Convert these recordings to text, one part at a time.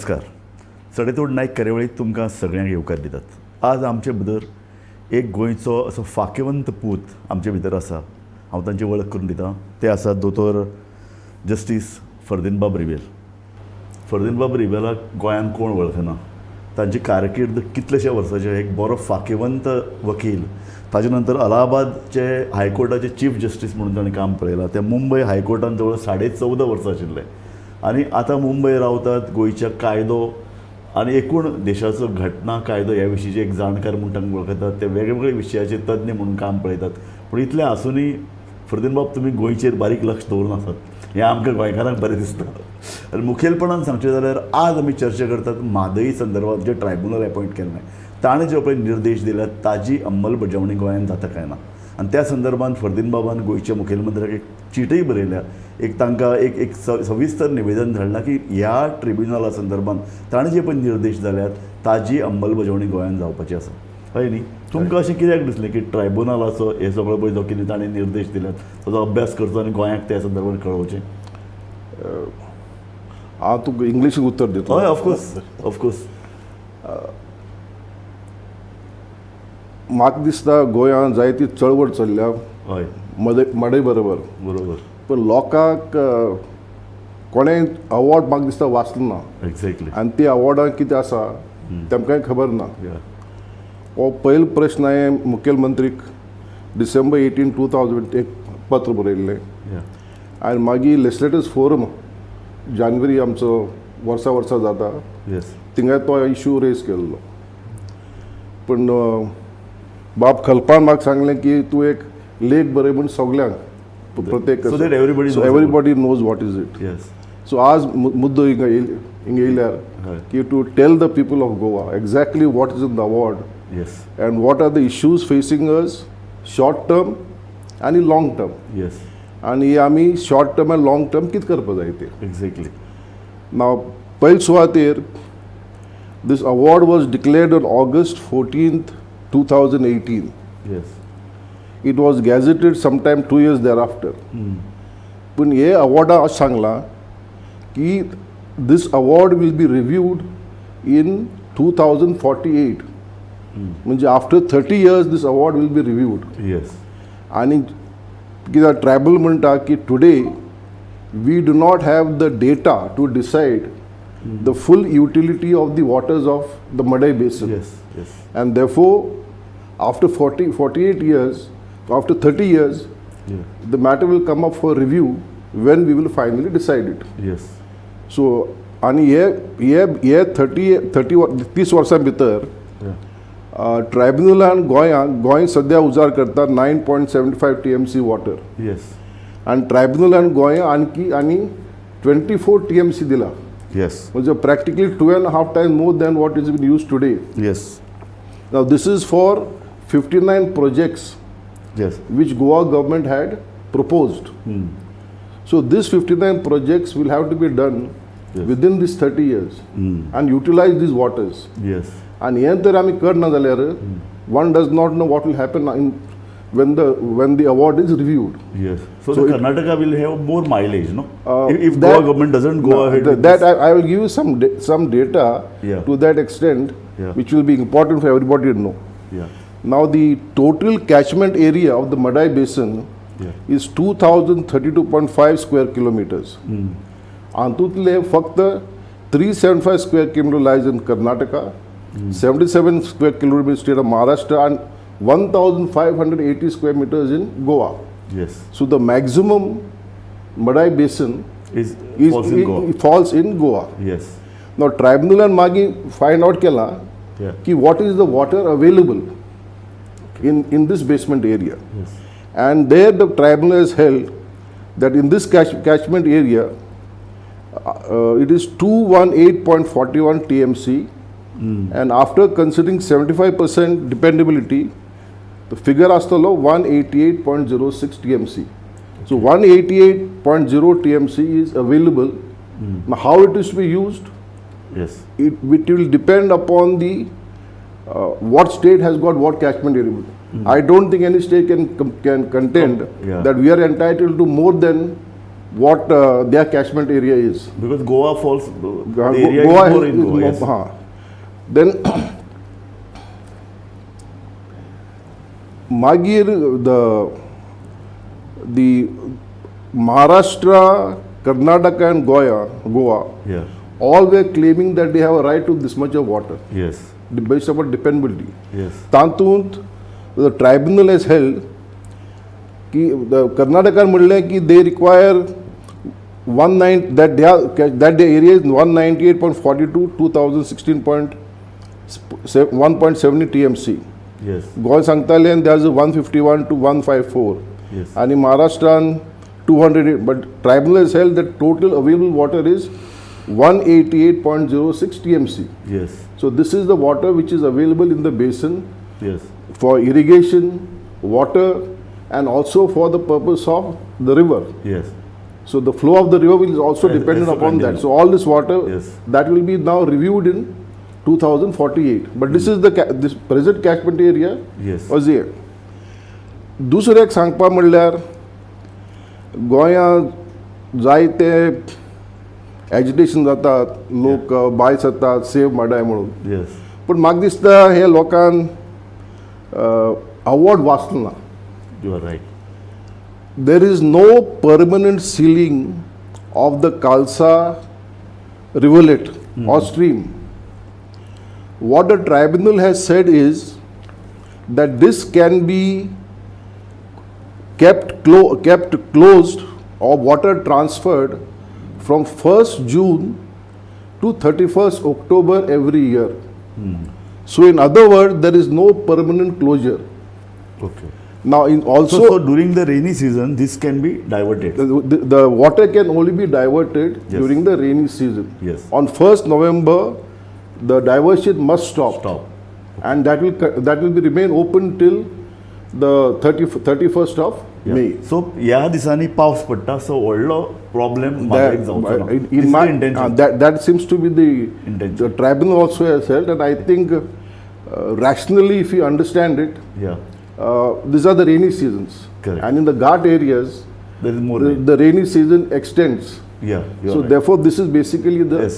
नमस्कार. सडेतोड नायक कार्यावळीक तुमकां सगळ्यांक येवकार दितात. आज आमचे भितर एक गोंयचो असो फांकेवंत पूत आमचे भितर आसा. हांव तांची वळख करून दितां. ते आसात दोतोर जस्टीस फर्दिनबाब रिबेल. फर्दिनबाब रिबेलाक गोंयांत कोण वळखना. तांची कारकीर्द कितलेशे वर्साचे एक बरो फांकेवंत वकील. ताजे नंतर अलाहाबादचे हायकोर्टाचे चीफ जस्टीस म्हणून ताणें काम पळयलां. ते मुंबय हायकोर्टान जवळ 14.5 वर्सां आशिल्ले आनी आतां मुंबय रावतात. गोंयच्या कायदो आनी एकूण देशाचो घटना कायदो ह्या विशींचे एक जाणकार म्हणून तांकां वळखतात. ते वेगवेगळे विशयाचे तज्ञ म्हणून काम पळयतात. पूण इतलें आसुनूय फर्दिनबाब तुमी गोंयचेर बारीक लक्ष दवरून आसात. हें आमकां गोंयकारांक बरें दिसता. आनी मुखेलपणान सांगचें जाल्यार आज आमी चर्चा करतात म्हादई संदर्भात जे ट्रायब्युनल अपॉयंट केल्लें ताणें जे पळय निर्देश दिल्यात ताजी अंमलबजावणी गोंयांत जाता काय ना. आनी त्या संदर्भात फर्दिनबाबान गोंयच्या मुखेलमंत्र्याक एक चिटय बरयल्या. एक तांकां एक सविस्तर निवेदन धाडलां की ह्या ट्रिब्युनला संदर्भात ताणें जे पळय निर्देश जाल्यात ताजी अंमलबजावणी गोंयांत जावपाची आसा. हय न्ही. तुमकां अशें कित्याक दिसलें की ट्रायब्युनलाचो हे सगळो पळय जो कितें ताणें निर्देश दिल्यात ताचो अभ्यास करचो आनी गोंयांक त्या संदर्भात कळोवचें. हांव तुका इंग्लिशींत उत्तर दितलो. हय ऑफकोर्स. म्हाका दिसता गोंयांत जायती चळवळ चल्ल्या. हय मडय बरोबर. पण लोकांक कोणेंय अवॉर्ड म्हाका दिसता वाचलो ना. एक्झॅक्टली. आनी ती अवॉर्डां कितें आसा तेमकांय खबर ना. हो पयलो प्रश्न हांवें मुखेलमंत्रीक डिसेंबर 18, 2000 एक पत्र बरयल्लें. आनी मागीर लेजिस्लेटर्स फोरम जानेवारी आमचो वर्सा जाता. थिंगा तो इशू रेज केल्लो. पूण बाब खलपान म्हाका सांगलें की तूं एक लेख बरय म्हूण सगल्यांक प्रत्येक everybody knows what is it. So आज मुद्दो हिंगा येयल्यार की to tell the people of Goa exactly what is in the award and what are the issues facing us short term आनी लाँग टर्म. आनी हे आमी शॉर्ट टर्म आनी लाँग टर्म कितें करपा जाय ते. एक्झॅक्टली. नाव पयले सुवातेर this award was declared on August 14th, 2018. It was gazetted sometime 2 years thereafter. पण हे अवॉर्डा अशें सांगलां की this award will be reviewed in 2048. म्हणजे after 30 years this award will be reviewed. आनी कित्याक ट्रायबल म्हणटा की today we do not have the data to decide the full utility of the waters of the Madai Basin. And therefore, after 48 years, after 30 years, the matter will come up for review when we will finally decide it. So, आणि हे 30 वर्सां भितर ट्रायब्युनलान गोंय सद्या उजार करता 9.75 TMC water. आनी ट्रायब्युनलान गोंय आनी 24 TMC दिला. म्हणजे practically 2.5 times more than what is being used today. Now this is for 59 projects which Goa government had proposed. So these 59 projects will have to be done within these 30 years and utilize these waters. And हे तर आमी करना जाल्यार one does not know what will happen when the award is reviewed. So Karnataka will have more mileage, no? If Goa government doesn't go ahead with that, I will give you some data to that extent, which will be important for everybody to know. Now the total catchment area of the Madai Basin is 2032.5 square kilometers. Antutile फक्त 375 square kilometers lies in Karnataka, 77 square kilometers state of Maharashtra, and 1,580 square meters in Goa. So the maximum Madai Basin falls in Goa. Now tribunal and Magi find out kela ki what is the water available in this basement area. And there the tribunal has held that in this catchment area it is 218.41 TMC. And after considering 75% dependability, the figure astalo 188.06 TMC. So 188.0 TMC is available. Now how it is to be used? It will depend upon the what state has got what catchment area. I don't think any state can contend that we are entitled to more than what their catchment area is. Because Goa falls, the area Goa is more in Goa. Yes. Then Magir, the Maharashtra, Karnataka and Goa, Yeah. all were claiming that they have a right to this much of water Yes. based upon dependability. Yes. Tantunt, the tribunal has held कि the Karnataka म्हणले की they require 19 that the area is 198.42 2016.1.70 TMC. Yes. Goa सांगताले and there's a 151 to 154. Yes. And in Maharashtra 200, but tribunal has held that total available water is 188.06 TMC. Yes. So this is the water which is available in the basin Yes. for irrigation, water, and also for the purpose of the river. Yes. So the flow of the river is also Yes, dependent yes, upon that. continue. So all this water Yes. that will be now reviewed in 2048. But this is this present catchment area Yes. was here. दुसरें एक सांगपा म्हणल्यार गोंयांत जायते agitation जातात, लोक भायर सरतात सेव माडाय म्हणून. Yes. पूण म्हाका दिसता हे लोकांक अवॉर्ड वाचलो ना. You are right. There is no permanent sealing of the Khalsa rivulet or stream. What the tribunal has said is that this can be kept closed or water transferred from 1st June to 31st October every year. So in other words, there is no permanent closure. Okay. Now in also So during the rainy season, this can be diverted. the water can only be diverted Yes. during the rainy season. Yes. On 1st November, the diversion must stop. Stop. And that will be remain open till the 31st of Yeah. May. So ह्या दिसांनी पावस पडटा, so व्हडलो problem That, जावचो ना. in This is my, the intention. that seems to be the Intention. tribunal also has held, and I think rationally, if you understand it, Yeah. these are the rainy seasons. Correct. And in the Ghat areas, There is more. the rainy season extends. Yeah. You are So right. therefore, this is basically the, Yes.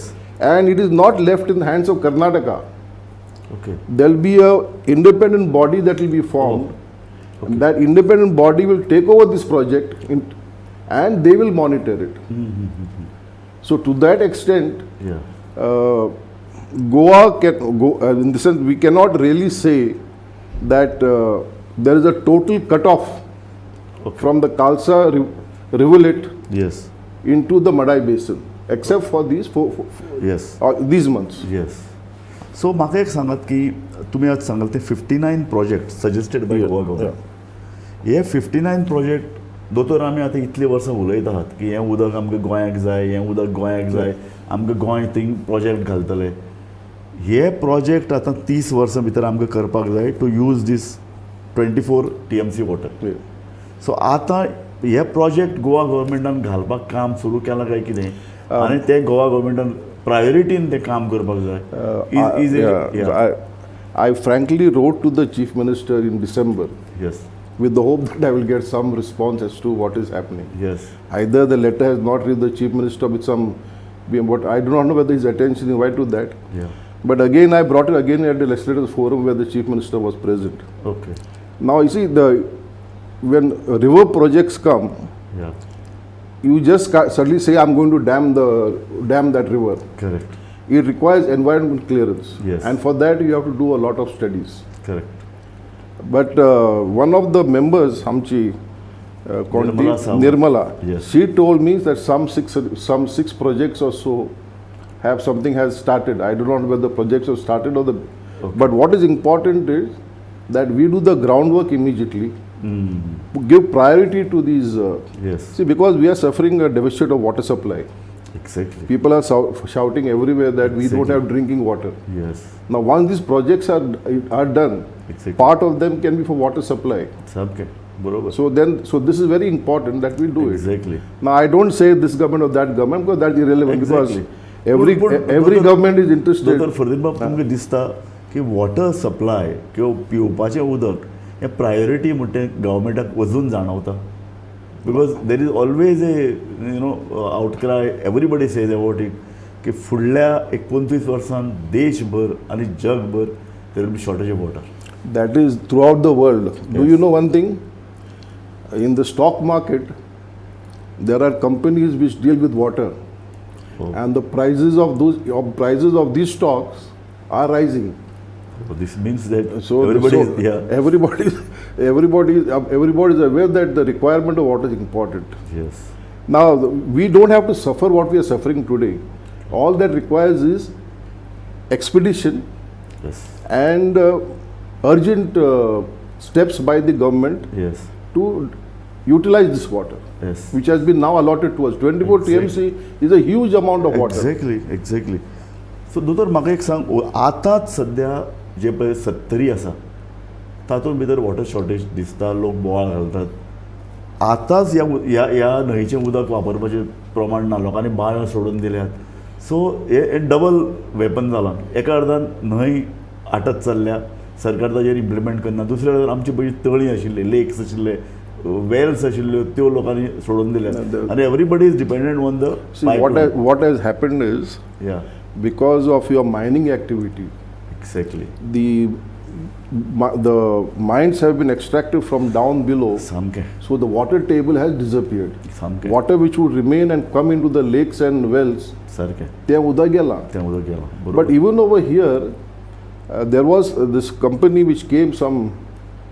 and it is not left in the hands of Karnataka. Okay. There will be a independent body that will be formed. And that independent body will take over this project and they will monitor it. So to that extent, Yeah. Goa can go in the sense we cannot really say that there is a total cutoff from the Khalsa rivulet Yes. into the Madai basin, except for these Yes. these months. Yes. So म्हाका एक सांगात की तुम्ही आज सांगाल ते 59 project suggested by Goa government. हे 59 project दोतोर आमी आतां इतली वर्सां उलयत आहात की हें उदक आमकां गोंयाक जाय, हें उदक गोंयाक जाय, आमकां गोंय थिंग प्रोजेक्ट घालतले. हे प्रोजेक्ट आतां 30 वर्सां भितर आमकां करपाक जाय to use this 24 TMC water. So आतां हे प्रोजेक्ट गोवा गव्हर्नमेंटान घालपाक काम सुरू केलां काय कितें, आनी ते गोवा गव्हर्नमेंटान प्रायोरिटीन ते काम करपाक जाय. I frankly wrote to the Chief Minister in December Yes. with the hope that I will get some response as to what is happening. Yes. Either the letter has not reached the Chief Minister with some, but I do not know whether his attention is right to that. Yeah. But again, I brought it again at the legislators forum where the Chief Minister was present. Okay. Now you see, when river projects come, Yeah. you just suddenly say, I'm going to dam that river. Correct. It requires environment clearance. Yes. And for that, you have to do a lot of studies. Correct. But one of the members, Hamchi, Nirmala Sahu. Nirmala, Yes. she told me that some six projects or so something has started. I do not know whether the projects have started or the. Okay. But what is important is that we do the groundwork immediately. Give priority to these. Yes. See, because we are suffering a deficit of water supply. Exactly. People are shouting everywhere that we don't Exactly. have drinking water. Yes. Now, once these projects are done, Exactly. part of them can be for water supply. सबके बरोबर. So this is very important that we do it. Exactly. Now, I don't say this government or that government because that's irrelevant. Exactly. Because every government is interested. दोतोर फर्दिन बाब तुमकां दिसता की water supply किंवा पिवपाचें उदक हें प्रायोरिटी म्हणटे गव्हर्मेंटाक अजून जाणवता. Because there is always a outcry, everybody says about it, की फुडल्या 29 वर्सान देशभर आणि जगभर there will be shortage of water. That is throughout the world. Do you know one thing? In the stock market, there are companies which deal with water, and the prices of these stocks are rising. So this means that So everybody is aware that the requirement of water is important. Yes. Now we don't have to suffer what we are suffering today. All that requires is expedition Yes. and urgent steps by the government Yes. to utilize this water, Yes. which has been now allotted to us. 24 TMC is a huge amount of water. Exactly. So दोतोर म्हाका एक सांग, आतांच सद्या जे पळय 70 आसा तातूंत भितर वॉटर शॉर्टेज दिसता, लोक बोवाळ घालतात. आतांच ह्या न्हंयचें उदक वापरपाचें प्रमाण ना, लोकांनी बांयो सोडून दिल्यात. सो हे डबल वेपन जालां. एका अर्दान न्हंय आटत चल्ल्या, सरकार ताजेर इम्प्लिमेंट करना. दुसऱ्या अर्दान आमची पयलीं तळी आशिल्ली, लेक्स आशिल्ले, वेल्स आशिल्ल्यो, त्यो लोकांनी सोडून दिल्यात. आनी everybody is dependent on the What has happened is, because of your mining activity, Exactly. the mines have been extracted from down below. सामकें. So the water table has disappeared. सामकें. Water which would remain and come into the lakes and wells, सारकें. they उदक गेला. तें उदक गेलां. But even over here, there was this company which came some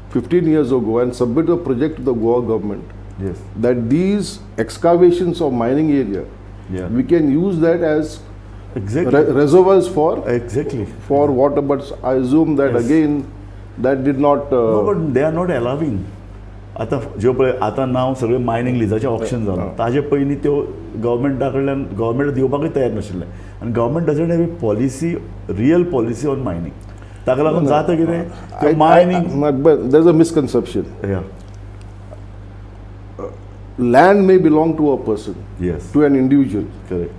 15 years ago and submitted a project to the Goa government Yes. that these excavations of mining area, we can use that as Exactly. reservoirs for Exactly. water. But I assume that again that did not. No, but they are not allowing. आतां ज्यो पळय आतां नांव सगळें mining लिजाचें option जालां, ताजे पयलीं त्यो गव्हर्मेंटा कडल्यान गव्हर्मेंट दिवपाकूय तयार नाशिल्ले. आनी government doesn't have a policy, real policy on mining. ताका लागून जाता कितें, mining. But there's a misconception. Yeah. Land may belong to a person, Yes. to an individual, Correct.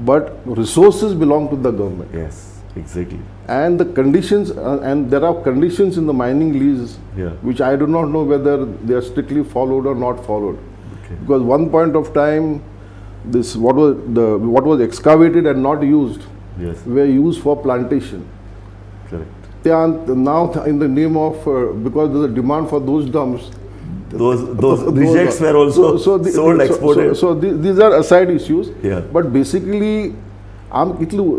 but resources belong to the government. Yes. Exactly. And the conditions, and there are conditions in the mining lease, which I do not know whether they are strictly followed or not followed. Okay. Because one point of time, this what was excavated and not used Yes. were used for plantation. Correct. They are now in the name of because there's a demand for those dumps. Those rejects were also sold, exported. So these are aside issues. Yeah. But basically,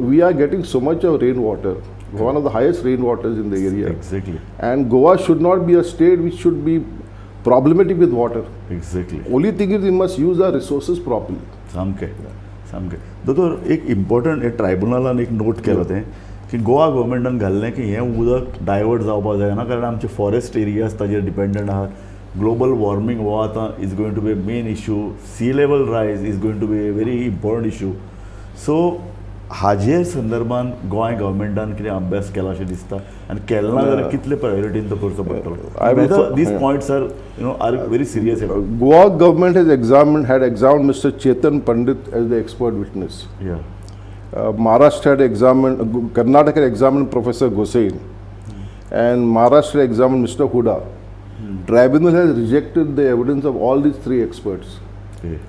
we are getting so much of rainwater, one of the highest rainwaters in the area. Exactly. And Goa should not be a state which should be problematic with water. Exactly. Only thing is we must use our resources properly. सामकें. दोतोर एक important ट्रायब्युनलान एक note केलो तें की गोवा गव्हर्मेंटान घाल्लें की हें उदक डायवर्ट जावपाक जायना, कारण आमचे फॉरेस्ट एरियाज ताजेर डिपेंडंट आहात. ग्लोबल वॉर्मिंग हो आतां is going to be a main issue. Sea level rise is going to be a very important issue. So हाजेर संदर्भान गोंय गव्हर्मेंटान कितें अभ्यास केला अशें दिसता, आनी केला ना जाल्यार कितले प्रायोरिटीन तो करचो पडटलो? Whether these points are very serious. Goa government had examined Mr. Chetan Pandit as the expert witness. Yeah. Maharashtra had examined, Karnataka had examined Professor Gosain, and Maharashtra had examined Mr. Huda. Tribunal has rejected the evidence of all these three experts. Okay.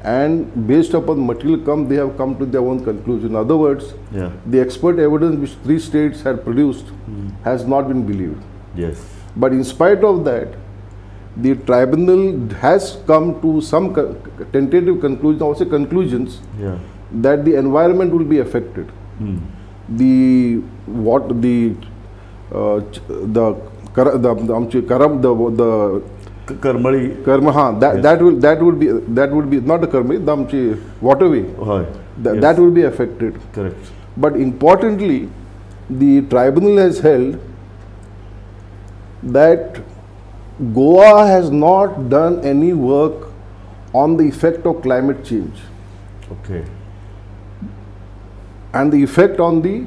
And based upon material they have come to their own conclusion. In other words, the expert evidence which three states had produced has not been believed. Yes. But in spite of that, the tribunal has come to some tentative conclusion, also conclusions, that the environment will be affected. The Karmali. Karma, that would be not the Karmali, the waterway. That will be affected. Correct. But importantly, the tribunal has held that Goa has not done any work on the effect of climate change. Okay. And the effect on the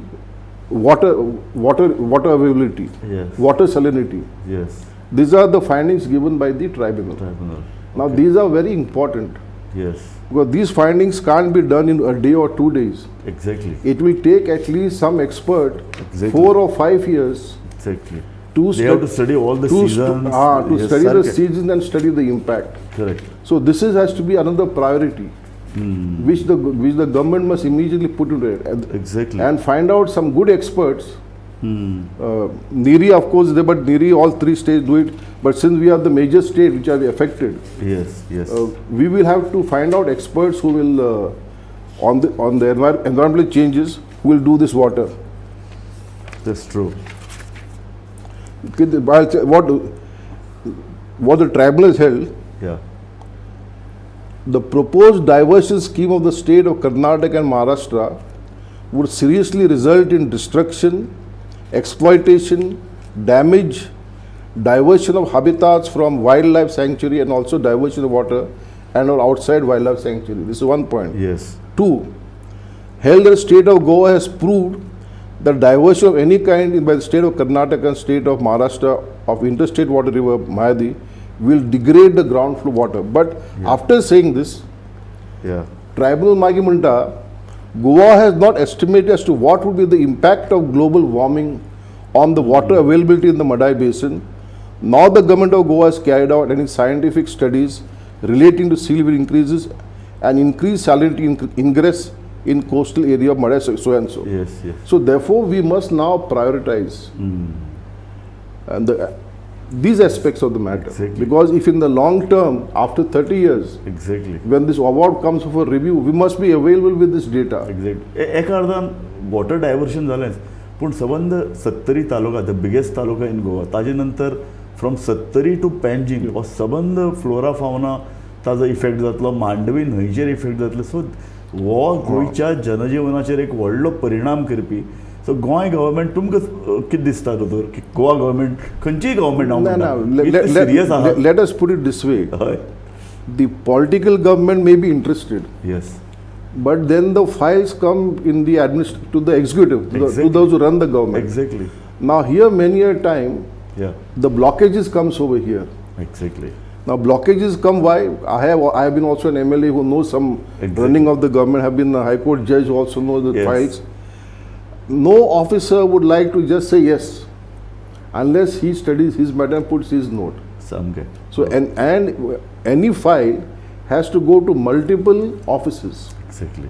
water availability, water salinity. Yes. These are the findings given by the tribunal. Now these are very important. Yes. Because these findings can't be done in a day or 2 days. Exactly. It will take at least some expert 4 or 5 years. Exactly. They have to study all the seasons. To Yes, study the correct. seasons and study the impact. Correct. So this has to be another priority, which the government must immediately put into it. Exactly. And find out some good experts. NIRI, of course, but NIRI, all three states do it. But since we have the major states which are affected, Yes, yes. we will have to find out experts who will, on the environmental changes, who will do this water. That's true. What the tribunal has held, Yeah. the proposed diversion scheme of the state of Karnataka and Maharashtra would seriously result in destruction, exploitation, damage, diversion of habitats from wildlife sanctuary, and also diversion of water and or outside wildlife sanctuary. This is one point. Yes. 2. Held that state of Goa has proved that diversion of any kind by the state of Karnataka and state of Maharashtra of interstate water river Mayadi will degrade the ground floor water. But after saying this, Yeah. tribunal Magimunda, Goa has not estimated as to what would be the impact of global warming on the water availability in the Madai Basin. Nor the government of Goa has carried out any scientific studies relating to sea level increases and increased salinity ingress in coastal area of Madai, so and so. Yes, yes. So therefore, we must now prioritize and these aspects of the matter. Exactly. Because if in the long term, after 30 years, Exactly. when this award comes for review, we must be available with this data. Exact एका अर्दान water diversion जालेंच पूण सबंद 70 taluka the biggest taluka इन गोवा ताजे नंतर from 70 to Panjim हो सबंद flora फावना ताजो effect जातलो मांडवी न्हंयचेर इफेक्ट जातलो सो हो गोंयच्या जनजीवनाचेर एक व्हडलो परिणाम करपी सो गोंय गव्हर्मेंट तुमकां कितें दिसता दोतोर की गोवा गव्हर्मेंट खंयचीय गव्हर्मेंट सिरियस आहा Let us put it this way. हय The political government may be interested, yes but then the files come in the to the executive, to Exactly. those who run the government. Exactly Now here many a time, या the blockages comes over here. Exactly Now blockages come why? I have been also an MLA who knows some Exactly. running of the government, have been a High Court judge who also knows the Yes. files. No officer would like to just say yes unless he studies his matter and puts his note. सामकें So and any file has to go to multiple offices. Exactly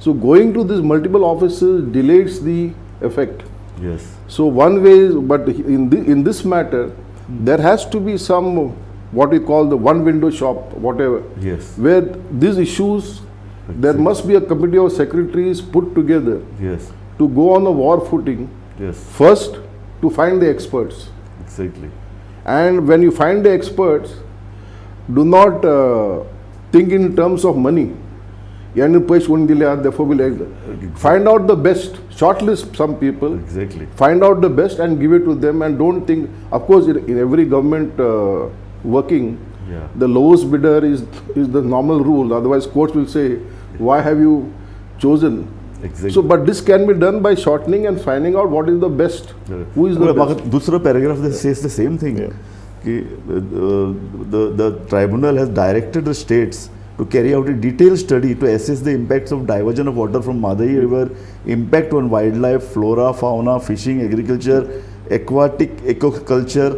So going to these multiple offices delays the effect. Yes So one way, but in this matter, there has to be some what we call the one window shop, whatever, yes where these issues, there must be a committee of secretaries put together yes to go on a war footing. Yes First, to find the experts, exactly and when you find the experts, do not think in terms of money. Yani पैसे कोणी दिले आहेत, therefore we'll find out the best, shortlist some people, exactly find out the best and give it to them, and don't think, of course in every government working, Yeah. the lowest bidder is the normal rule, otherwise courts will say why have you chosen. Exactly So but this can be done by shortening and finding out what is the best, who is the म्हाका best. दुसरो paragraph says the same thing की the tribunal has directed the states to carry out a detailed study to assess the impacts of diversion of water from Madai River, impact on wildlife, flora, fauna, fishing, agriculture, aquatic ecoculture,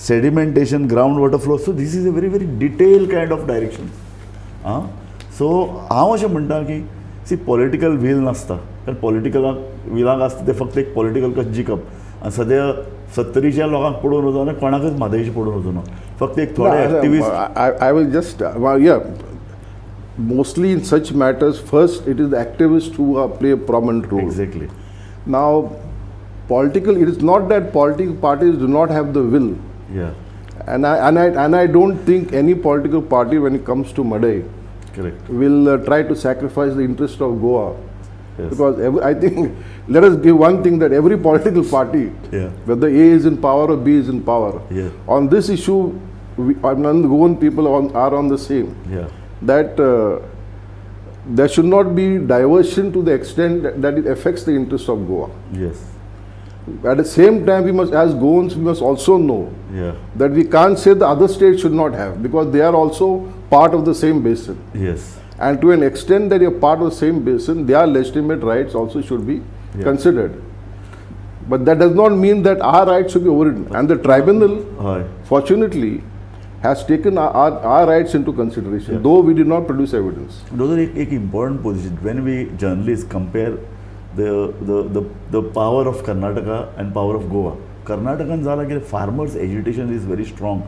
sedimentation, groundwater flow. So this is a very, very detailed kind of direction. So हांव अशें म्हणटा की सी political we'll नासता कारण पॉलिटिकलाक विलाक आसता ते फक्त एक पॉलिटिकल कशें जिखप आनी सद्या 70च्या लोकांक पडून वचूं ना कोणाकच म्हादयचें पडून वचूं ना फक्त एक थोडे activist I will just, mostly in such matters, first it is the activists who play a prominent role. Exactly Now, it is not that political parties do not have the will. या And I don't think any political party, when it comes to Madai, correct will try to sacrifice the interest of Goa. Yes. Because I think, let us give one thing, that every political party, Yeah. whether A is in power or B is in power, Yeah. on this issue, Goan people are on the same. या That there should not be diversion to the extent that it affects the interest of Goa. Yes At the same time, we must, as Goans, we must also know या that we can't say the other states should not have, because they are also part of the same basin. Yes And to an extent that you're part of the same basin, their legitimate rights also should be considered. But that does not mean that our rights should be overridden. And the tribunal, हय fortunately, has taken our rights into consideration, though we did not produce evidence. Those are एक important position when we journalists compare the power of Karnataka and power of Goa. Karnataka झाला की farmers agitation is very strong,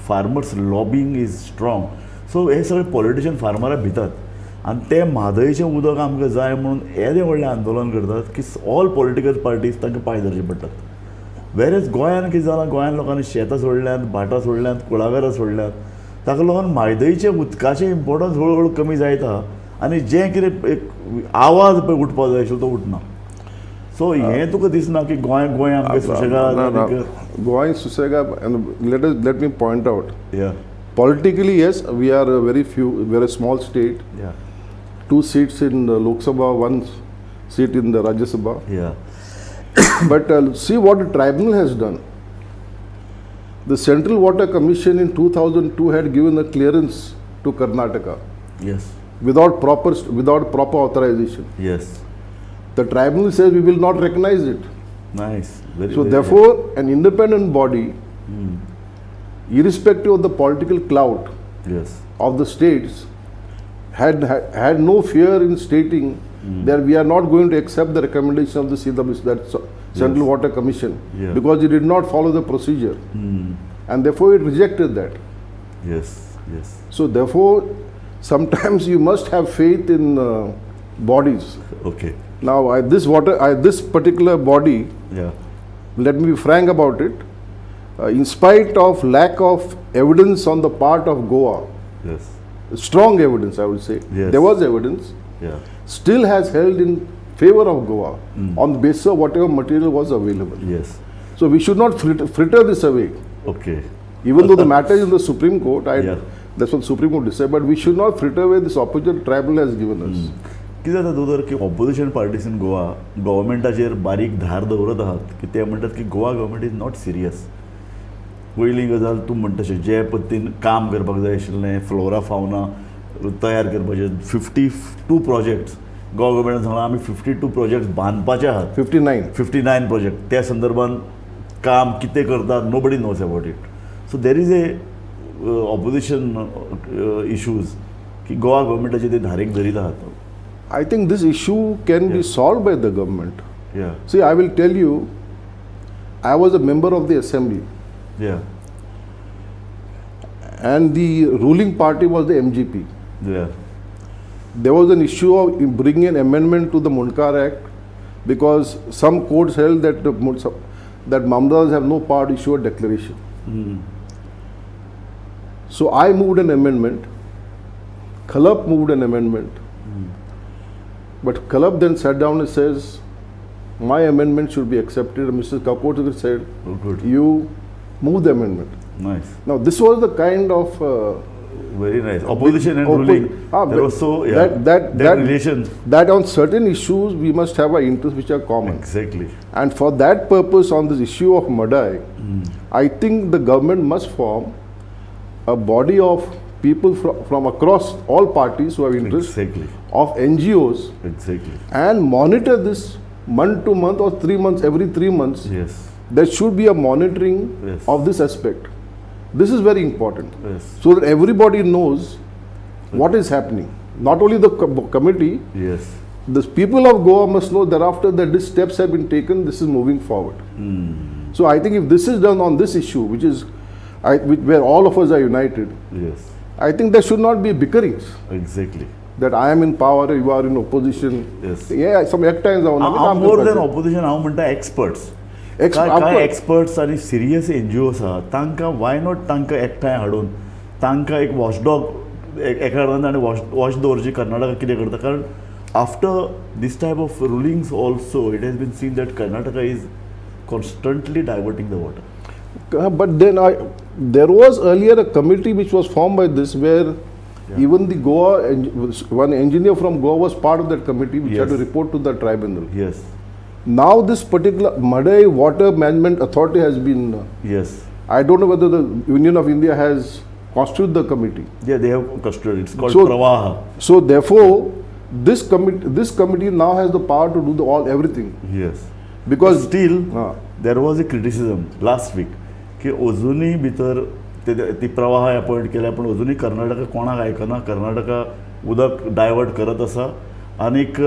farmers lobbying is strong. So हे सगळे politician फार्मरां भितात आनी ते म्हादयचें उदक आमकां जाय म्हणून येदें व्हडलें आंदोलन करतात की ऑल पॉलिटिकल पार्टीज तांकां पांय धरचे पडटात. वेरेज गोंयान कितें जालां, गोंयान लोकांनी शेतां सोडल्यांत, भाटां सोडल्यांत, कुळागरां सोडल्यांत. ताका लागून म्हादयच्या उदकाचें इम्पोर्टन्स हळू हळू कमी जायता आनी जें कितें एक आवाज पळय उठपाक जाय आशिल्लो तो उठना. सो हें तुका दिसना की गोंय आमगे सुशेगाद Goa is Susega, and let me point out. या Politically, yes, we are we're a small state. या 2 seats in the Lok Sabha, 1 seat in the Rajya Sabha. या But see what the tribunal has done. The Central Water Commission in 2002 had given a clearance to Karnataka yes without proper authorization. Yes The tribunal says we will not recognize it. Nice very So therefore, an independent body, irrespective of the political clout yes of the states, had no fear in stating that we are not going to accept the recommendation of the CWC, that Central Water Commission, Yeah. because it did not follow the procedure, and therefore it rejected that. Yes yes So therefore, sometimes you must have faith in bodies. Okay Now, this particular body, या let me be frank about it, in spite of lack of evidence on the part of Goa, yes strong evidence I would say, Yes. there was evidence, या still has held in favor of Goa on the basis of whatever material was available. Yes So we should not fritter this away. Okay Even though the matter is in the Supreme Court, Yeah. that's what the Supreme Court decided, but we should not fritter away this opportunity tribunal has given us. कितें जाता दोतोर की opposition parties in Goa गव्हर्मेंटाचेर बारीक धार दवरत आहात की ते म्हणटात की Goa government is not serious. पयली गजाल तूं म्हणटा तशें जे पद्दतीन काम करपाक जाय आशिल्लें फ्लोरा फावना तयार करपाचें 52 प्रोजेक्ट्स गोवा गव्हर्मेंटान सांगलां आमी 52 प्रोजेक्ट्स बांदपाचे आहात. 59. 59 प्रोजेक्ट त्या संदर्भात काम कितें करतात nobody knows about it. So there is a opposition issues की गोवा गव्हर्मेंटाचे ते धारेक धरीत आहात. I think this issue can be solved by the government. या See, I will tell you, I was a member of the assembly, या and the ruling party was the MGP. या There was an issue of bringing an amendment to the Munkar Act because some courts held that that Mamdas have no power to issue a declaration. So I moved an amendment. Khalap moved an amendment. But Khalap then sat down and says, my amendment should be accepted. And Mr. Kapoor said, Oh, good. you move the amendment. Nice. Now this was the kind of Very nice. Opposition and ruling. There was so that relation. that on certain issues we must have our interests which are common. Exactly. And for that purpose, on this issue of Madai, I think the government must form a body of people from across all parties who have interest, Exactly. of NGOs, Exactly. and monitor this month to month or 3 months, every 3 months. Yes. There should be a monitoring Yes. of this aspect. This is very important, Yes. so that everybody knows what is happening. Not only the committee, Yes. the people of Goa must know thereafter that these steps have been taken, this is moving forward. So I think if this is done on this issue, which is where all of us are united, Yes. I think there should not be bickerings Exactly. that I am in power, you are in opposition. Yes. Yeah, some at times हांव more than opposition हांव म्हणटा experts. काय experts आनी serious NGO आसा तांकां why not तांकां एकठांय हाडून तांकां एक वॉचडॉग एका आनी वॉच दवरची कर्नाटका कितें करता. कारण after this type of rulings also it has been seen that Karnataka is constantly diverting the water. But then there was earlier a committee which was formed by this where even the Goa, one engineer from Goa was part of that committee which had to Yes. report to the tribunal. Yes. Now this particular Madai Water Management Authority has been, Yes. I don't know whether the Union of India has constituted the committee. Yeah, they have custody. It's called So- Pravaha. So therefore, this committee now has the power to do everything. Yes. Because still there was a criticism last week की अजुनूय भितर ती प्रवाह appoint केल्या पण अजुनूय कर्नाटका कोणाक आयकना. कर्नाटका उदक डायवर्ट करत आसा आनीक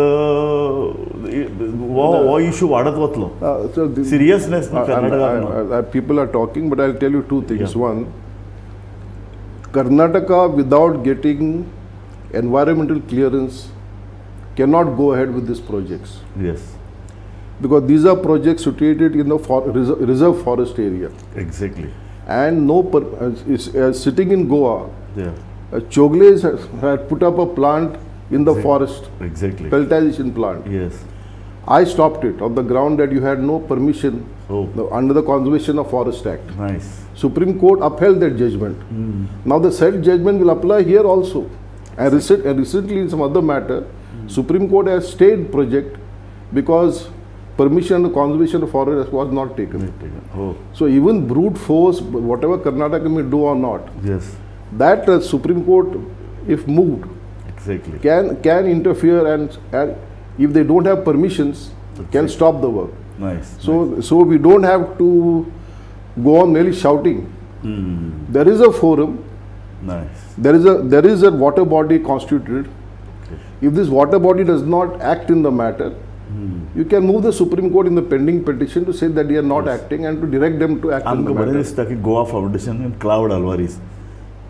हो इश्यू वाडत वतलो. Seriousness Karnataka. people are talking, but I'll tell you two things. One, Karnataka without getting environmental clearance cannot go ahead with these projects. Yes. Because these are projects situated in the reserve forest area. Exactly. And sitting in Goa, Chogles had put up a plant in the forest. Exactly. Pelletization plant. Yes. I stopped it on the ground that you had no permission under the Conservation of Forest Act. Nice. Supreme Court upheld that judgment. Now the said judgment will apply here also. And recently in some other matter, Supreme Court has stayed project because permission under Conservation of Forest was not taken. So even brute force, whatever Karnataka may do or not, yes, that Supreme Court, if moved, exactly, can interfere and if they don't have permissions, can stop the work. Nice. So we don't have to go on merely shouting. There is a forum. Nice. There is a water body constituted. If this water body does not act in the matter, you can move the Supreme Court in the pending petition to say that they are not acting and to direct them to act in the matter. आमकां बरें दिसता की Goa foundation आनी cloud Alvares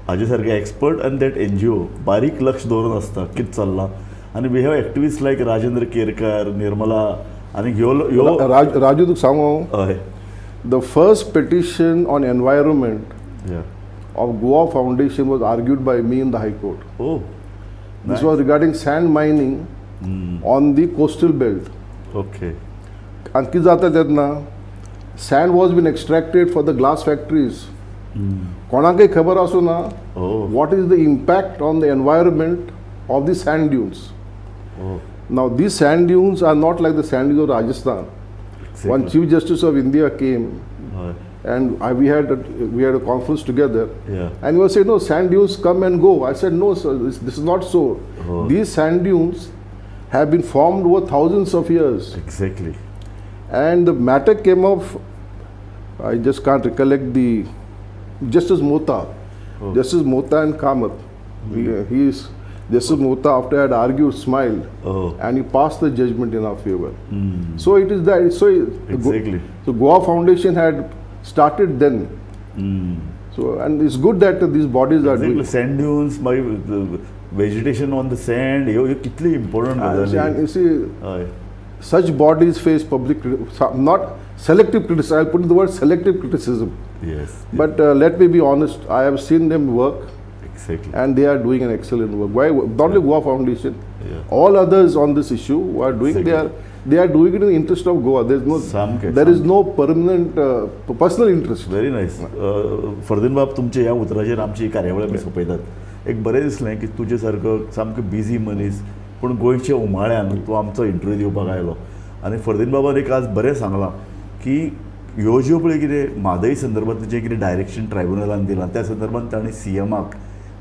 हाजे सारके expert आनी that NGO बारीक लक्ष दवरून आसता कितें चल्लां आनी वी हॅव एक्टिविस्ट लायक राजेंद्र केरकर, निर्मला आनी ह्यो Raju, तुका सांगू हय, the first petition on environment of Goa Foundation was argued by me in the High Court. Oh, this was regarding sand mining on the coastal belt. Okay. And कितें जाता तेन्ना sand was being extracted for the glass factories. कोणाकय खबर आसूना what is the impact on the environment of the sand dunes. Now these sand dunes are not like the sand dunes of Rajasthan. Exactly. One Chief Justice of India came and we had a conference together, and he was saying, no, sand dunes come and go. I said, no sir, this is not so. These sand dunes have been formed over thousands of years. Exactly. And the matter came up, I just can't recollect the Justice Mota. Justice Mota and Kamath. He is Justice Mota, after I had argued, smiled, and he passed the judgment in our favor. So it is that. So exactly. So Goa Foundation had started then. So and it's good that these bodies are doing. Sand dunes, my vegetation on the sand, you kitli important. And you see, such bodies face public, not selective criticism. I'll put in the word selective criticism. Yes. But let me be honest, I have seen them work. Exactly. And they are doing an excellent work. Why? Not only Goa Foundation, all others on this issue who are doing. Exactly. They are doing it in the interest of Goa. There is no permanent personal interest. Very nice. Ferdino बाब, तुमच्या ह्या उतराचेर आमची कार्यावळ आमी सोंपयतात. एक बरें दिसलें की तुजे सारको सामको बिजी मनीस पूण गोंयच्या उमाळ्यान तूं आमचो इंटरव्यू दिवपाक आयलो. आनी फर्दिन बाबान एक आज बरें सांगलां की ह्यो ज्यो पळय कितें म्हादय संदर्भांत जें कितें डायरेक्शन ट्रायब्युनलान दिलां त्या संदर्भांत ताणें CMाक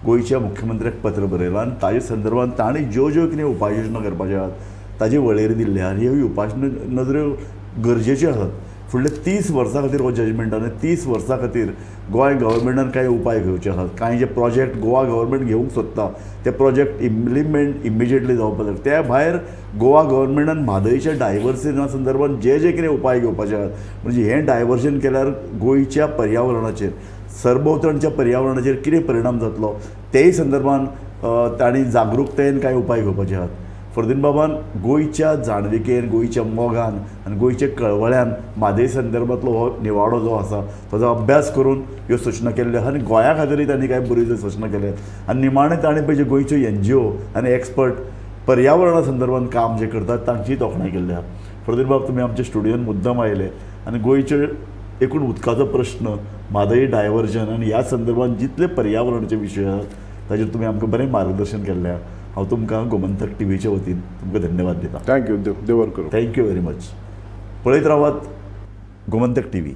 गोंयच्या मुख्यमंत्र्याक पत्र बरयलां आनी ताजे संदर्भांत ताणें ज्यो ज्यो कितें उपाययोजना करपाच्यो आसात ताजे वळेरी दिल्ले आनी ह्यो उपाययोजना नजऱ्यो गरजेच्यो आसात. फुडले 30 वर्सां खातीर हो जजमेंट आनी 30 वर्सां खातीर गोंय गव्हर्मेंटान कांय उपाय घेवचे आसात. कांय जे प्रोजेक्ट गोवा गव्हर्मेंट घेवंक सोदता ते प्रोजेक्ट इम्प्लिमेंट इमिजिएटली जावपाक जाय. त्या भायर गोवा गव्हर्मेंटान म्हादयच्या डायवर्सिना संदर्भांत जे जे कितें उपाय घेवपाचे आसात, म्हणजे हें डायवर्जन केल्यार गोंयच्या पर्यावरणाचेर, सरभोंवतणच्या पर्यावरणाचेर कितें परिणाम जातलो तेय संदर्भांत तांणी जागरूकतायेन कांय उपाय घेवपाचे आसात. फर्दिन बाबान गोंयच्या जाणविकेन, गोंयच्या मोगान आनी गोंयच्या कळवळ्यान म्हादय संदर्भांतलो हो निवाडो जो आसा ताचो अभ्यास करून ह्यो सूचना केल्ल्यो आसा आनी गोंया खातीरय तांणी कांय बऱ्यो सूचना केल्यात. आनी निमाणें ताणें पळय जे गोंयच्यो NGO आनी एक्सपर्ट पर्यावरणा संदर्भांत काम जे करतात तांची तोखणाय केल्ली आसा. फर्दिन बाब, तुमी आमच्या स्टुडियोन मुद्दम आयले आनी गोंयचे एकूण उदकाचो प्रश्न, म्हादय डायवर्जन आनी ह्या संदर्भांत जितले पर्यावरणाचे विशय आसात ताचेर तुमी आमकां बरें मार्गदर्शन केल्लें. हांव तुमकां गोमंतक टीव्हीच्या वतीन तुमकां धन्यवाद दिता. थँक्यू. देव बरें करूं. Thank you very much. पळयत रावात गोमंतक TV.